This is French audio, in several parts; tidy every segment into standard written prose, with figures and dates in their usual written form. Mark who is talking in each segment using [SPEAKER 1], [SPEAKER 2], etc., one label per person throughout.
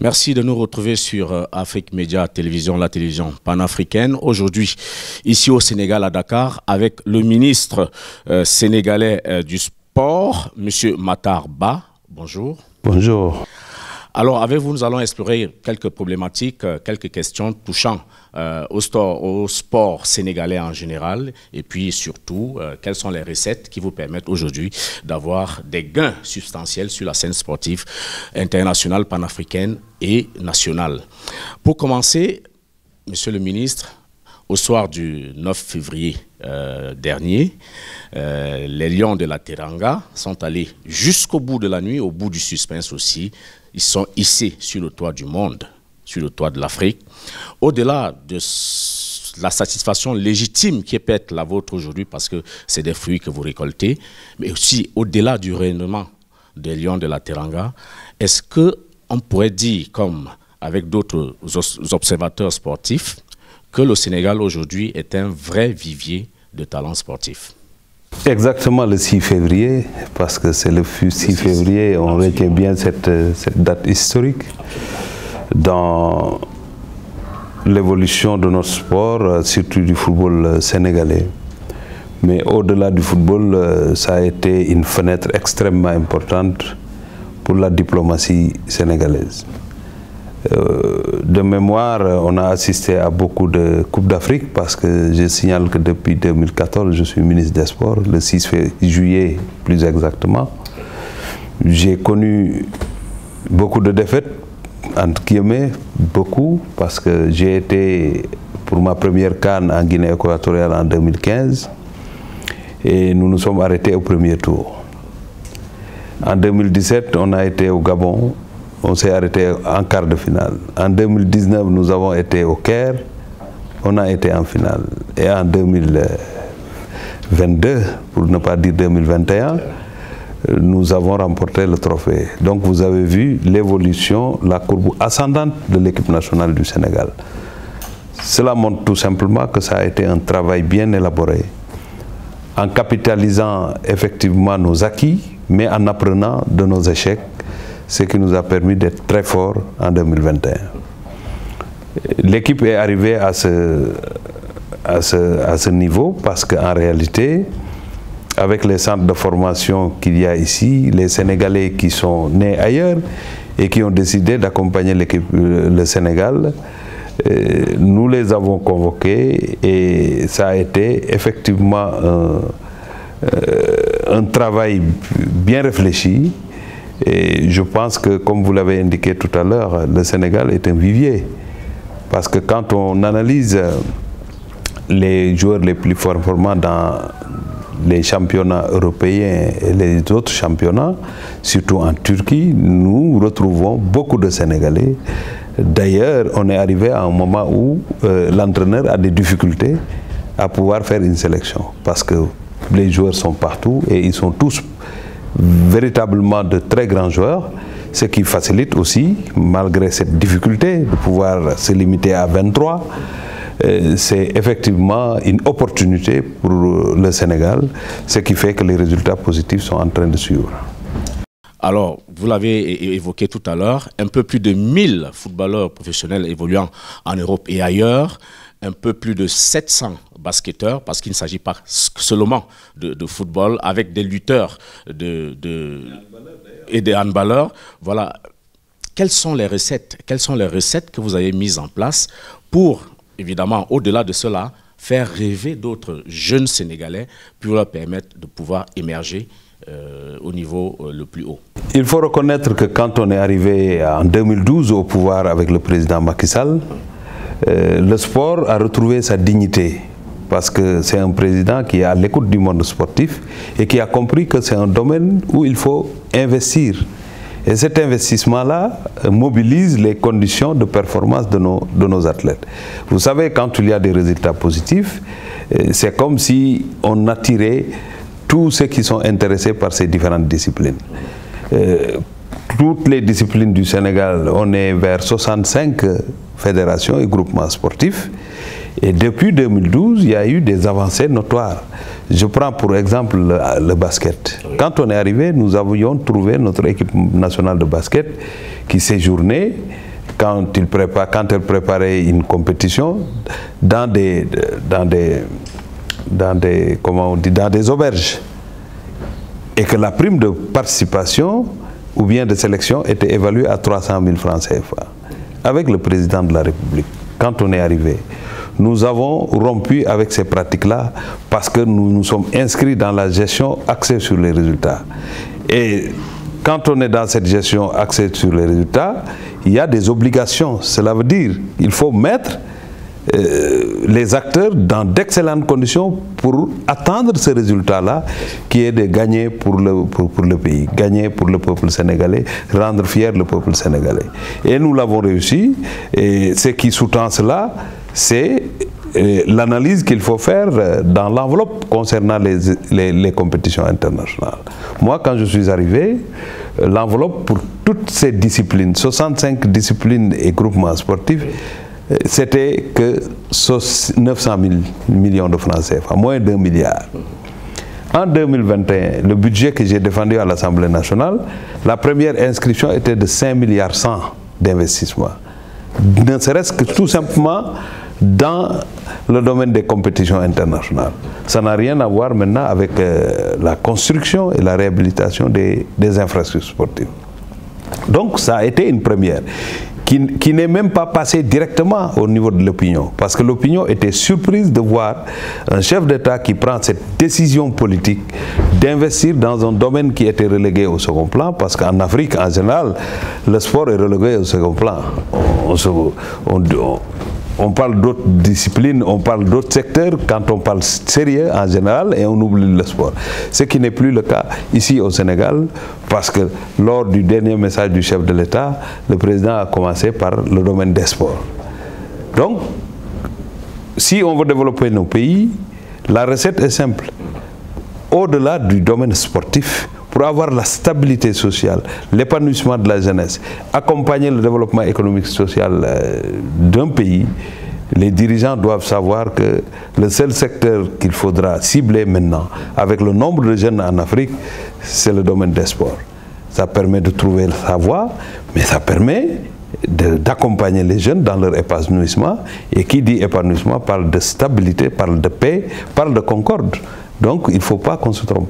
[SPEAKER 1] Merci de nous retrouver sur Afrique Média Télévision, la télévision panafricaine. Aujourd'hui, ici au Sénégal, à Dakar, avec le ministre sénégalais du Sport, M. Matar Ba. Bonjour.
[SPEAKER 2] Bonjour.
[SPEAKER 1] Alors, avec vous, nous allons explorer quelques problématiques, quelques questions touchant au sport sénégalais en général, et puis surtout, quelles sont les recettes qui vous permettent aujourd'hui d'avoir des gains substantiels sur la scène sportive internationale, panafricaine et nationale. Pour commencer, Monsieur le ministre, au soir du 9 février dernier, les Lions de la Teranga sont allés jusqu'au bout de la nuit, au bout du suspense aussi. Ils sont hissés sur le toit du monde, sur le toit de l'Afrique. Au-delà de la satisfaction légitime qui peut être la vôtre aujourd'hui, parce que c'est des fruits que vous récoltez, mais aussi au-delà du rayonnement des Lions de la Teranga, est-ce qu'on pourrait dire, comme avec d'autres observateurs sportifs, que le Sénégal aujourd'hui est un vrai vivier de talents sportifs?
[SPEAKER 2] Exactement le 6 février, parce que c'est le 6 février, on retient bien cette date historique dans l'évolution de notre sport, surtout du football sénégalais. Mais au-delà du football, ça a été une fenêtre extrêmement importante pour la diplomatie sénégalaise. De mémoire, on a assisté à beaucoup de Coupes d'Afrique parce que je signale que depuis 2014, je suis ministre des Sports, le 6 juillet plus exactement. J'ai connu beaucoup de défaites, entre guillemets, beaucoup, parce que j'ai été pour ma première CAN en Guinée équatoriale en 2015 et nous nous sommes arrêtés au premier tour. En 2017, on a été au Gabon. On s'est arrêté en quart de finale. En 2019, nous avons été au Caire. On a été en finale. Et en 2022, pour ne pas dire 2021, nous avons remporté le trophée. Donc vous avez vu l'évolution, la courbe ascendante de l'équipe nationale du Sénégal. Cela montre tout simplement que ça a été un travail bien élaboré, en capitalisant effectivement nos acquis, mais en apprenant de nos échecs, ce qui nous a permis d'être très forts en 2021. L'équipe est arrivée à ce niveau parce qu'en réalité, avec les centres de formation qu'il y a ici, les Sénégalais qui sont nés ailleurs et qui ont décidé d'accompagner le Sénégal, nous les avons convoqués et ça a été effectivement un travail bien réfléchi. Et je pense que, comme vous l'avez indiqué tout à l'heure, le Sénégal est un vivier. Parce que quand on analyse les joueurs les plus performants dans les championnats européens et les autres championnats, surtout en Turquie, nous retrouvons beaucoup de Sénégalais. D'ailleurs, on est arrivé à un moment où l'entraîneur a des difficultés à pouvoir faire une sélection. Parce que les joueurs sont partout et ils sont tous véritablement de très grands joueurs, ce qui facilite aussi, malgré cette difficulté de pouvoir se limiter à 23, c'est effectivement une opportunité pour le Sénégal, ce qui fait que les résultats positifs sont en train de suivre.
[SPEAKER 1] Alors, vous l'avez évoqué tout à l'heure, un peu plus de 1000 footballeurs professionnels évoluant en Europe et ailleurs, un peu plus de 700 basketteurs, parce qu'il ne s'agit pas seulement de football, avec des lutteurs et des handballeurs. Voilà. Quelles sont les recettes que vous avez mises en place pour, évidemment, au-delà de cela, faire rêver d'autres jeunes Sénégalais pour leur permettre de pouvoir émerger au niveau le plus haut?
[SPEAKER 2] Il faut reconnaître que quand on est arrivé en 2012 au pouvoir avec le président Macky Sall, le sport a retrouvé sa dignité parce que c'est un président qui est à l'écoute du monde sportif et qui a compris que c'est un domaine où il faut investir. Et cet investissement-là mobilise les conditions de performance de nos athlètes. Vous savez, quand il y a des résultats positifs, c'est comme si on attirait tous ceux qui sont intéressés par ces différentes disciplines. Toutes les disciplines du Sénégal, on est vers 65 fédérations et groupements sportifs. Et depuis 2012, il y a eu des avancées notoires. Je prends pour exemple le basket. Quand on est arrivé, nous avions trouvé notre équipe nationale de basket qui séjournait quand elle préparait une compétition dans des auberges. Et que la prime de participation ou bien de sélection était évaluée à 300 000 francs CFA. Avec le président de la République, quand on est arrivé, nous avons rompu avec ces pratiques-là parce que nous nous sommes inscrits dans la gestion axée sur les résultats. Et quand on est dans cette gestion axée sur les résultats, il y a des obligations. Cela veut dire qu'il faut mettre les acteurs dans d'excellentes conditions pour atteindre ce résultat-là qui est de gagner pour le pays, gagner pour le peuple sénégalais, rendre fier le peuple sénégalais. Et nous l'avons réussi, et ce qui sous-tend cela, c'est l'analyse qu'il faut faire dans l'enveloppe concernant les compétitions internationales. Moi, quand je suis arrivé, l'enveloppe pour toutes ces disciplines, 65 disciplines et groupements sportifs, c'était que 900 000 millions de francs CFA, moins d'1 milliard. En 2021, le budget que j'ai défendu à l'Assemblée nationale, la première inscription était de 5 milliards 100 d'investissement. Ne serait-ce que tout simplement dans le domaine des compétitions internationales. Ça n'a rien à voir maintenant avec la construction et la réhabilitation des infrastructures sportives. Donc ça a été une première qui n'est même pas passée directement au niveau de l'opinion, parce que l'opinion était surprise de voir un chef d'État qui prend cette décision politique d'investir dans un domaine qui était relégué au second plan, parce qu'en Afrique, en général, le sport est relégué au second plan. On parle d'autres disciplines, on parle d'autres secteurs quand on parle sérieux en général et on oublie le sport. Ce qui n'est plus le cas ici au Sénégal, parce que lors du dernier message du chef de l'État, le président a commencé par le domaine des sports. Donc, si on veut développer nos pays, la recette est simple. Au-delà du domaine sportif, pour avoir la stabilité sociale, l'épanouissement de la jeunesse, accompagner le développement économique et social d'un pays, les dirigeants doivent savoir que le seul secteur qu'il faudra cibler maintenant, avec le nombre de jeunes en Afrique, c'est le domaine des sports. Ça permet de trouver sa voie, mais ça permet d'accompagner les jeunes dans leur épanouissement. Et qui dit épanouissement parle de stabilité, parle de paix, parle de concorde. Donc il ne faut pas qu'on se trompe.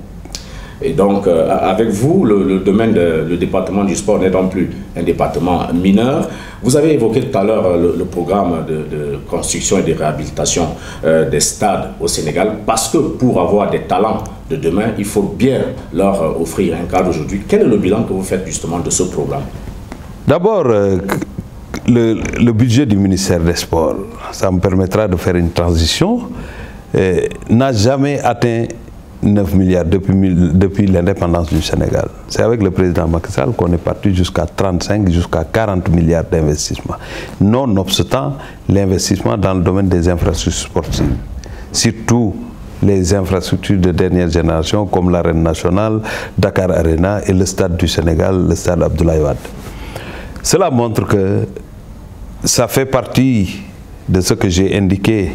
[SPEAKER 1] Et donc, avec vous, le département du sport n'est donc plus un département mineur. Vous avez évoqué tout à l'heure le programme de construction et de réhabilitation des stades au Sénégal, parce que pour avoir des talents de demain, il faut bien leur offrir un cadre aujourd'hui. Quel est le bilan que vous faites justement de ce programme? D'abord,
[SPEAKER 2] le budget du ministère des Sports, ça me permettra de faire une transition, n'a jamais atteint 9 milliards depuis l'indépendance du Sénégal. C'est avec le président Macky Sall qu'on est parti jusqu'à 35, jusqu'à 40 milliards d'investissements. Nonobstant l'investissement dans le domaine des infrastructures sportives, surtout les infrastructures de dernière génération comme l'Arène nationale, Dakar Arena et le stade du Sénégal, le stade Abdoulaye Wade. Cela montre que ça fait partie de ce que j'ai indiqué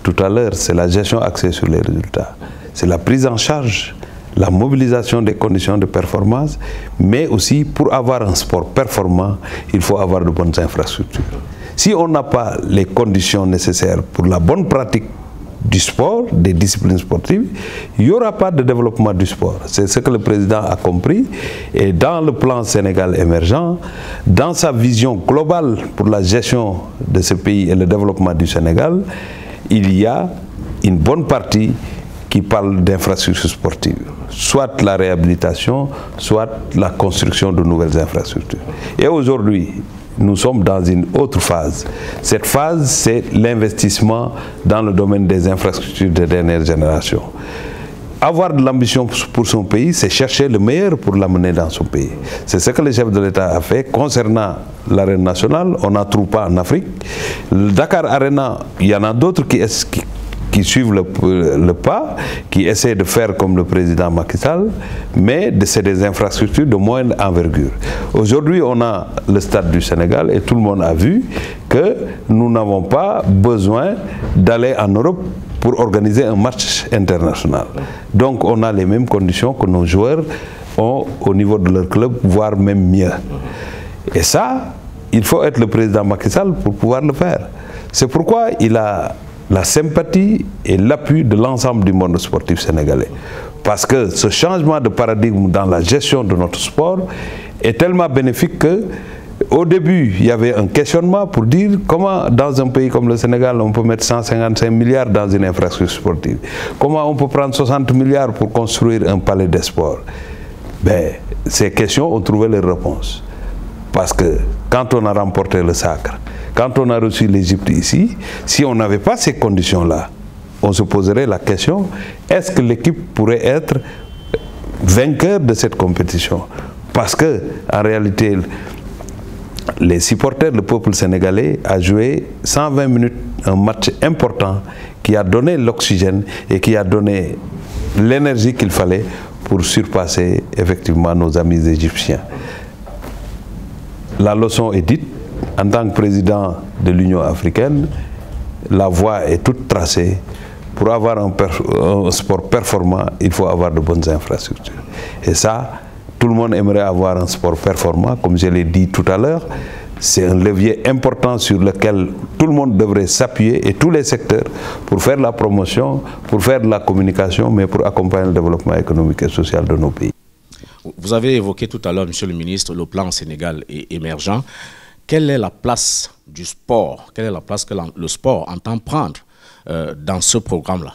[SPEAKER 2] tout à l'heure, c'est la gestion axée sur les résultats. C'est la prise en charge, la mobilisation des conditions de performance, mais aussi pour avoir un sport performant, il faut avoir de bonnes infrastructures. Si on n'a pas les conditions nécessaires pour la bonne pratique du sport, des disciplines sportives, il n'y aura pas de développement du sport. C'est ce que le président a compris. Et dans le plan Sénégal émergent, dans sa vision globale pour la gestion de ce pays et le développement du Sénégal, il y a une bonne partie qui parle d'infrastructures sportives, soit la réhabilitation, soit la construction de nouvelles infrastructures. Et aujourd'hui, nous sommes dans une autre phase. Cette phase, c'est l'investissement dans le domaine des infrastructures de dernière génération. Avoir de l'ambition pour son pays, c'est chercher le meilleur pour l'amener dans son pays. C'est ce que le chef de l'État a fait concernant l'Arène nationale. On n'en trouve pas en Afrique. Le Dakar Arena, il y en a d'autres qui suivent le pas, qui essaient de faire comme le président Macky Sall, mais c'est des infrastructures de moindre envergure. Aujourd'hui, on a le stade du Sénégal et tout le monde a vu que nous n'avons pas besoin d'aller en Europe pour organiser un match international. Donc on a les mêmes conditions que nos joueurs ont au niveau de leur club, voire même mieux. Et ça, il faut être le président Macky Sall pour pouvoir le faire. C'est pourquoi il a la sympathie et l'appui de l'ensemble du monde sportif sénégalais. Parce que ce changement de paradigme dans la gestion de notre sport est tellement bénéfique que, au début, il y avait un questionnement pour dire comment, dans un pays comme le Sénégal, on peut mettre 155 milliards dans une infrastructure sportive. Comment on peut prendre 60 milliards pour construire un palais des sports. Ben, ces questions ont trouvé les réponses. Parce que quand on a remporté le sacre, quand on a reçu l'Égypte ici, si on n'avait pas ces conditions-là, on se poserait la question, est-ce que l'équipe pourrait être vainqueur de cette compétition? Parce que, en réalité, les supporters, le peuple sénégalais a joué 120 minutes, un match important qui a donné l'oxygène et qui a donné l'énergie qu'il fallait pour surpasser effectivement nos amis égyptiens. La leçon est dite, en tant que président de l'Union africaine, la voie est toute tracée. Pour avoir un sport performant, il faut avoir de bonnes infrastructures. Et ça, tout le monde aimerait avoir un sport performant, comme je l'ai dit tout à l'heure. C'est un levier important sur lequel tout le monde devrait s'appuyer, et tous les secteurs, pour faire la promotion, pour faire de la communication, mais pour accompagner le développement économique et social de nos pays.
[SPEAKER 1] Vous avez évoqué tout à l'heure, Monsieur le ministre, le plan Sénégal émergent. Quelle est la place du sport? Quelle est la place que le sport entend prendre dans ce programme-là,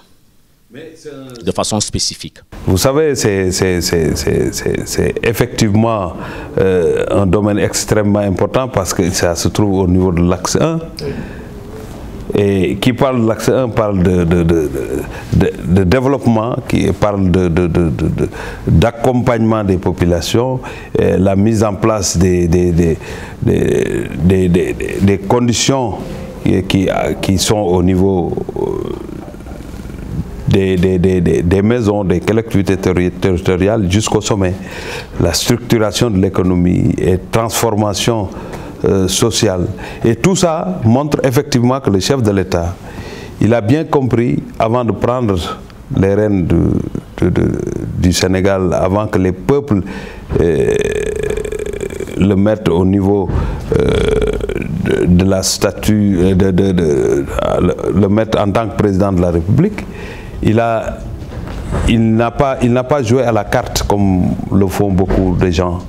[SPEAKER 1] de façon spécifique? Vous
[SPEAKER 2] savez, c'est effectivement un domaine extrêmement important parce que ça se trouve au niveau de l'axe 1. Et qui parle de l'axe 1 parle de développement, qui parle d'accompagnement des populations, la mise en place des conditions qui sont au niveau des maisons, des collectivités territoriales jusqu'au sommet. La structuration de l'économie et transformation sociale. Et tout ça montre effectivement que le chef de l'État, il a bien compris, avant de prendre les rênes du Sénégal, avant que les peuples le mettent au niveau de la statue, le mettre en tant que président de la République, il n'a pas joué à la carte comme le font beaucoup de gens.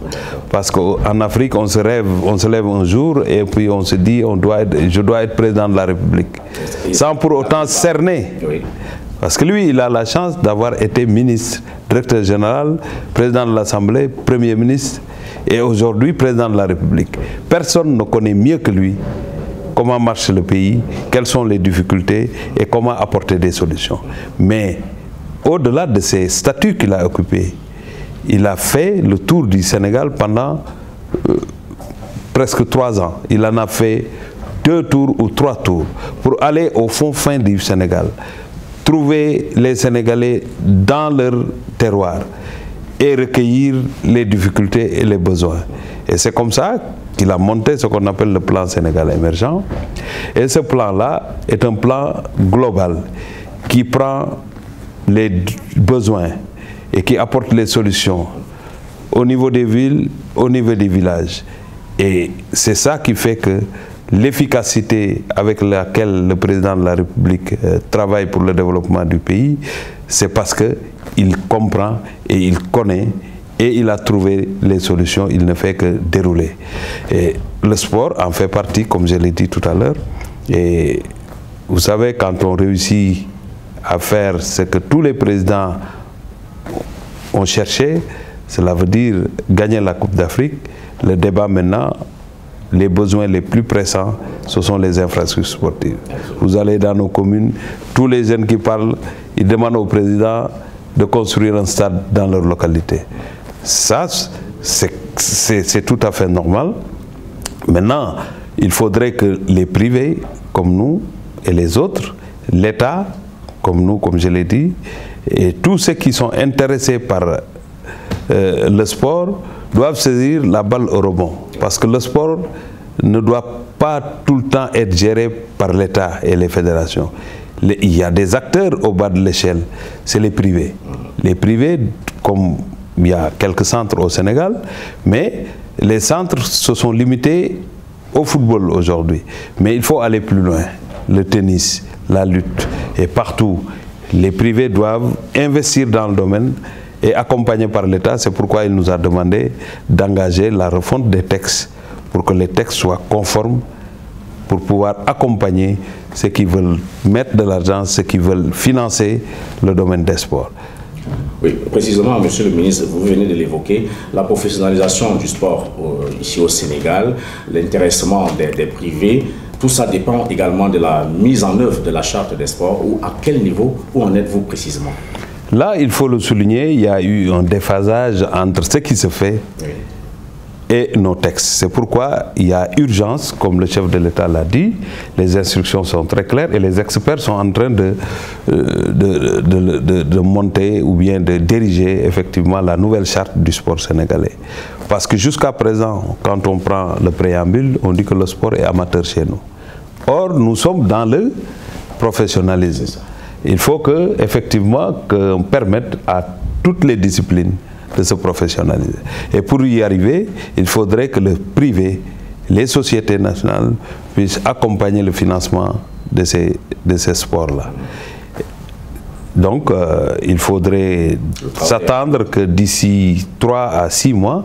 [SPEAKER 2] Parce qu'en Afrique, on se lève un jour et puis on se dit je dois être président de la République. Sans pour autant cerner. Parce que lui, il a la chance d'avoir été ministre, directeur général, président de l'Assemblée, premier ministre et aujourd'hui président de la République. Personne ne connaît mieux que lui comment marche le pays, quelles sont les difficultés et comment apporter des solutions. Mais au-delà de ces statuts qu'il a occupés, il a fait le tour du Sénégal pendant presque 3 ans. Il en a fait 2 tours ou 3 tours pour aller au fin du Sénégal, trouver les Sénégalais dans leur terroir et recueillir les difficultés et les besoins. Et c'est comme ça qu'il a monté ce qu'on appelle le plan Sénégal émergent. Et ce plan-là est un plan global qui prend les besoins et qui apporte les solutions au niveau des villes, au niveau des villages. Et c'est ça qui fait que l'efficacité avec laquelle le président de la République travaille pour le développement du pays, c'est parce qu'il comprend et il connaît et il a trouvé les solutions, il ne fait que dérouler. Et le sport en fait partie, comme je l'ai dit tout à l'heure. Et vous savez, quand on réussit à faire ce que tous les présidents ont cherché, cela veut dire gagner la Coupe d'Afrique. Le débat maintenant, les besoins les plus pressants, ce sont les infrastructures sportives. Vous allez dans nos communes, tous les jeunes qui parlent, ils demandent au président de construire un stade dans leur localité. Ça, c'est tout à fait normal. Maintenant, il faudrait que les privés, comme nous et les autres, l'État, comme nous, comme je l'ai dit, et tous ceux qui sont intéressés par le sport doivent saisir la balle au rebond. Parce que le sport ne doit pas tout le temps être géré par l'État et les fédérations. Il y a des acteurs au bas de l'échelle, c'est les privés. Les privés, comme il y a quelques centres au Sénégal, mais les centres se sont limités au football aujourd'hui. Mais il faut aller plus loin. Le tennis, la lutte, et partout, les privés doivent investir dans le domaine et accompagnés par l'État. C'est pourquoi il nous a demandé d'engager la refonte des textes pour que les textes soient conformes, pour pouvoir accompagner ceux qui veulent mettre de l'argent, ceux qui veulent financer le domaine des sports.
[SPEAKER 1] Oui, précisément, Monsieur le ministre, vous venez de l'évoquer, la professionnalisation du sport ici au Sénégal, l'intéressement des privés, tout ça dépend également de la mise en œuvre de la charte des sports. Ou à quel niveau, où en êtes-vous précisément?
[SPEAKER 2] Là, il faut le souligner, il y a eu un déphasage entre ce qui se fait et nos textes. C'est pourquoi il y a urgence, comme le chef de l'État l'a dit, les instructions sont très claires et les experts sont en train de monter ou bien de diriger effectivement la nouvelle charte du sport sénégalais. Parce que jusqu'à présent, quand on prend le préambule, on dit que le sport est amateur chez nous. Or, nous sommes dans le professionnalisme. Il faut que, effectivement, qu'on permette à toutes les disciplines de se professionnaliser. Et pour y arriver, il faudrait que le privé, les sociétés nationales puissent accompagner le financement de ces sports-là. Donc, il faudrait s'attendre que d'ici 3 à 6 mois,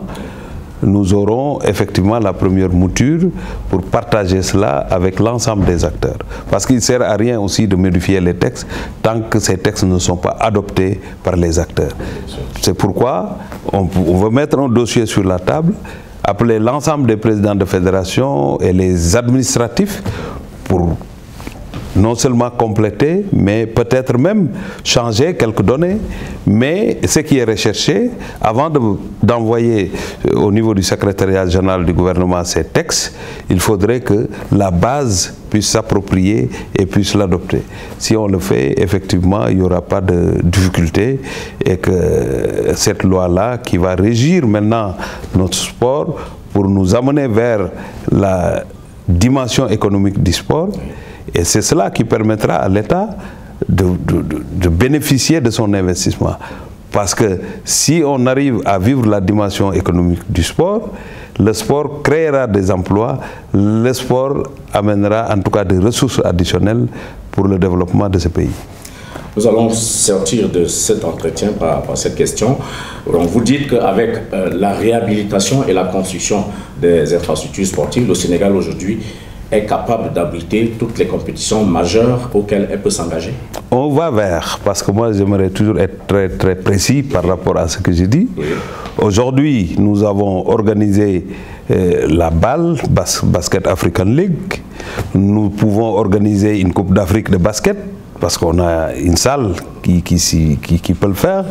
[SPEAKER 2] nous aurons effectivement la première mouture pour partager cela avec l'ensemble des acteurs. Parce qu'il ne sert à rien aussi de modifier les textes tant que ces textes ne sont pas adoptés par les acteurs. C'est pourquoi on veut mettre un dossier sur la table, appeler l'ensemble des présidents de fédération et les administratifs pour non seulement compléter, mais peut-être même changer quelques données. Mais ce qui est recherché, avant d'envoyer au niveau du secrétariat général du gouvernement ces textes, il faudrait que la base puisse s'approprier et puisse l'adopter. Si on le fait, effectivement, il n'y aura pas de difficulté et que cette loi-là, qui va régir maintenant notre sport pour nous amener vers la dimension économique du sport, et c'est cela qui permettra à l'État de bénéficier de son investissement. Parce que si on arrive à vivre la dimension économique du sport, le sport créera des emplois, le sport amènera en tout cas des ressources additionnelles pour le développement de ce pays.
[SPEAKER 1] Nous allons sortir de cet entretien par cette question. Donc vous dites qu'avec la réhabilitation et la construction des infrastructures sportives, le Sénégal aujourd'hui est capable d'abriter toutes les compétitions majeures auxquelles elle peut s'engager?
[SPEAKER 2] On va vers, parce que moi j'aimerais toujours être très précis par rapport à ce que j'ai dit. Oui. Aujourd'hui, nous avons organisé la BAL, Basket African League. Nous pouvons organiser une Coupe d'Afrique de basket, parce qu'on a une salle qui peut le faire.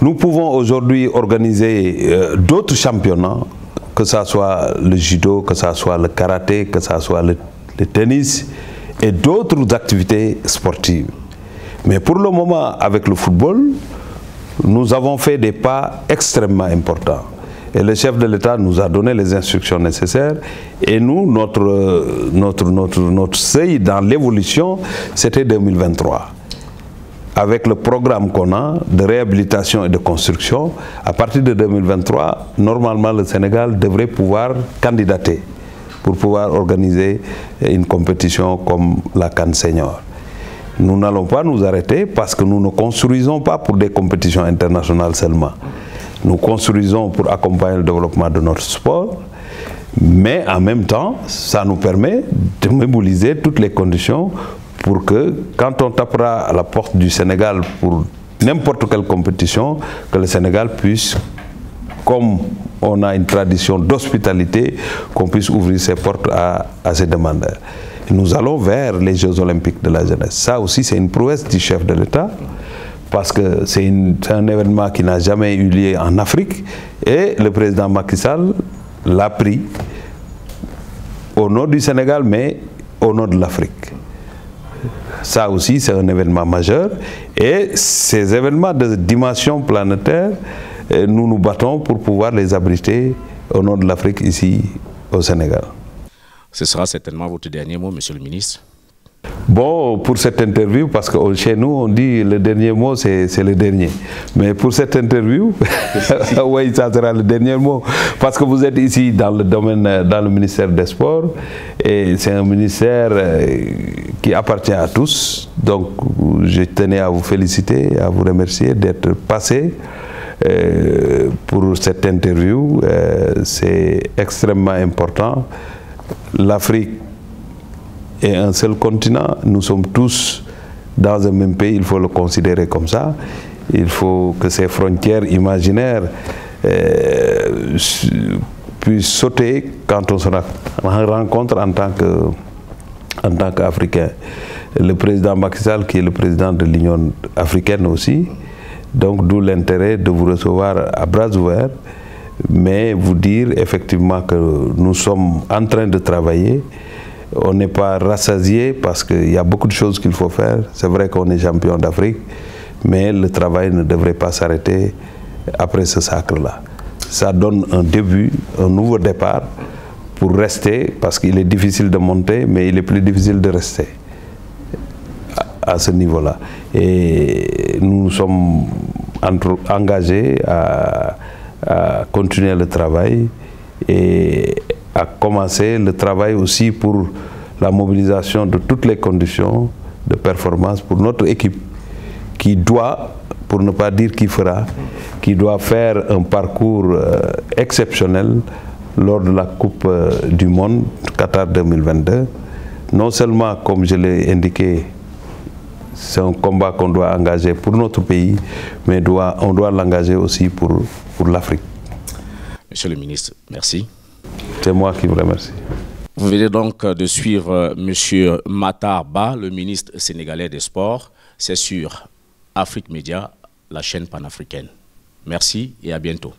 [SPEAKER 2] Nous pouvons aujourd'hui organiser d'autres championnats, que ce soit le judo, que ce soit le karaté, que ce soit le tennis et d'autres activités sportives. Mais pour le moment, avec le football, nous avons fait des pas extrêmement importants. Et le chef de l'État nous a donné les instructions nécessaires. Et nous, notre seuil dans l'évolution, c'était 2023. Avec le programme qu'on a de réhabilitation et de construction, à partir de 2023, normalement le Sénégal devrait pouvoir candidater pour pouvoir organiser une compétition comme la CAN Senior. Nous n'allons pas nous arrêter parce que nous ne construisons pas pour des compétitions internationales seulement. Nous construisons pour accompagner le développement de notre sport, mais en même temps, ça nous permet de mobiliser toutes les conditions pour que, quand on tapera à la porte du Sénégal pour n'importe quelle compétition, que le Sénégal puisse, comme on a une tradition d'hospitalité, qu'on puisse ouvrir ses portes à ses demandeurs. Et nous allons vers les Jeux Olympiques de la jeunesse. Ça aussi, c'est une prouesse du chef de l'État, parce que c'est un événement qui n'a jamais eu lieu en Afrique, et le président Macky Sall l'a pris au nord du Sénégal, mais au nord de l'Afrique. Ça aussi, c'est un événement majeur. Et ces événements de dimension planétaire, nous nous battons pour pouvoir les abriter au nord de l'Afrique, ici au Sénégal.
[SPEAKER 1] Ce sera certainement votre dernier mot, Monsieur le ministre.
[SPEAKER 2] Bon, pour cette interview, parce que chez nous, on dit le dernier mot, c'est le dernier. Mais pour cette interview, oui, ça sera le dernier mot. Parce que vous êtes ici dans le domaine, dans le ministère des Sports, et c'est un ministère qui appartient à tous. Donc, je tenais à vous féliciter, à vous remercier d'être passé pour cette interview. C'est extrêmement important. L'Afrique est un seul continent, nous sommes tous dans un même pays, il faut le considérer comme ça. Il faut que ces frontières imaginaires puissent sauter quand on se rencontre en tant qu'Africain. Le président Macky Sall, qui est le président de l'Union africaine aussi, donc d'où l'intérêt de vous recevoir à bras ouverts, mais vous dire effectivement que nous sommes en train de travailler. On n'est pas rassasié parce qu'il y a beaucoup de choses qu'il faut faire. C'est vrai qu'on est champion d'Afrique, mais le travail ne devrait pas s'arrêter après ce sacre-là. Ça donne un début, un nouveau départ pour rester, parce qu'il est difficile de monter, mais il est plus difficile de rester à ce niveau-là. Et nous sommes engagés à continuer le travail et à commencer le travail aussi pour la mobilisation de toutes les conditions de performance pour notre équipe qui doit, pour ne pas dire qui fera, qui doit faire un parcours exceptionnel lors de la Coupe du Monde Qatar 2022. Non seulement, comme je l'ai indiqué, c'est un combat qu'on doit engager pour notre pays, mais on doit l'engager aussi pour l'Afrique.
[SPEAKER 1] Monsieur le ministre, merci.
[SPEAKER 2] C'est moi qui vous remercie.
[SPEAKER 1] Vous venez donc de suivre M. Matar Ba, le ministre sénégalais des Sports. C'est sur Afrique Média, la chaîne panafricaine. Merci et à bientôt.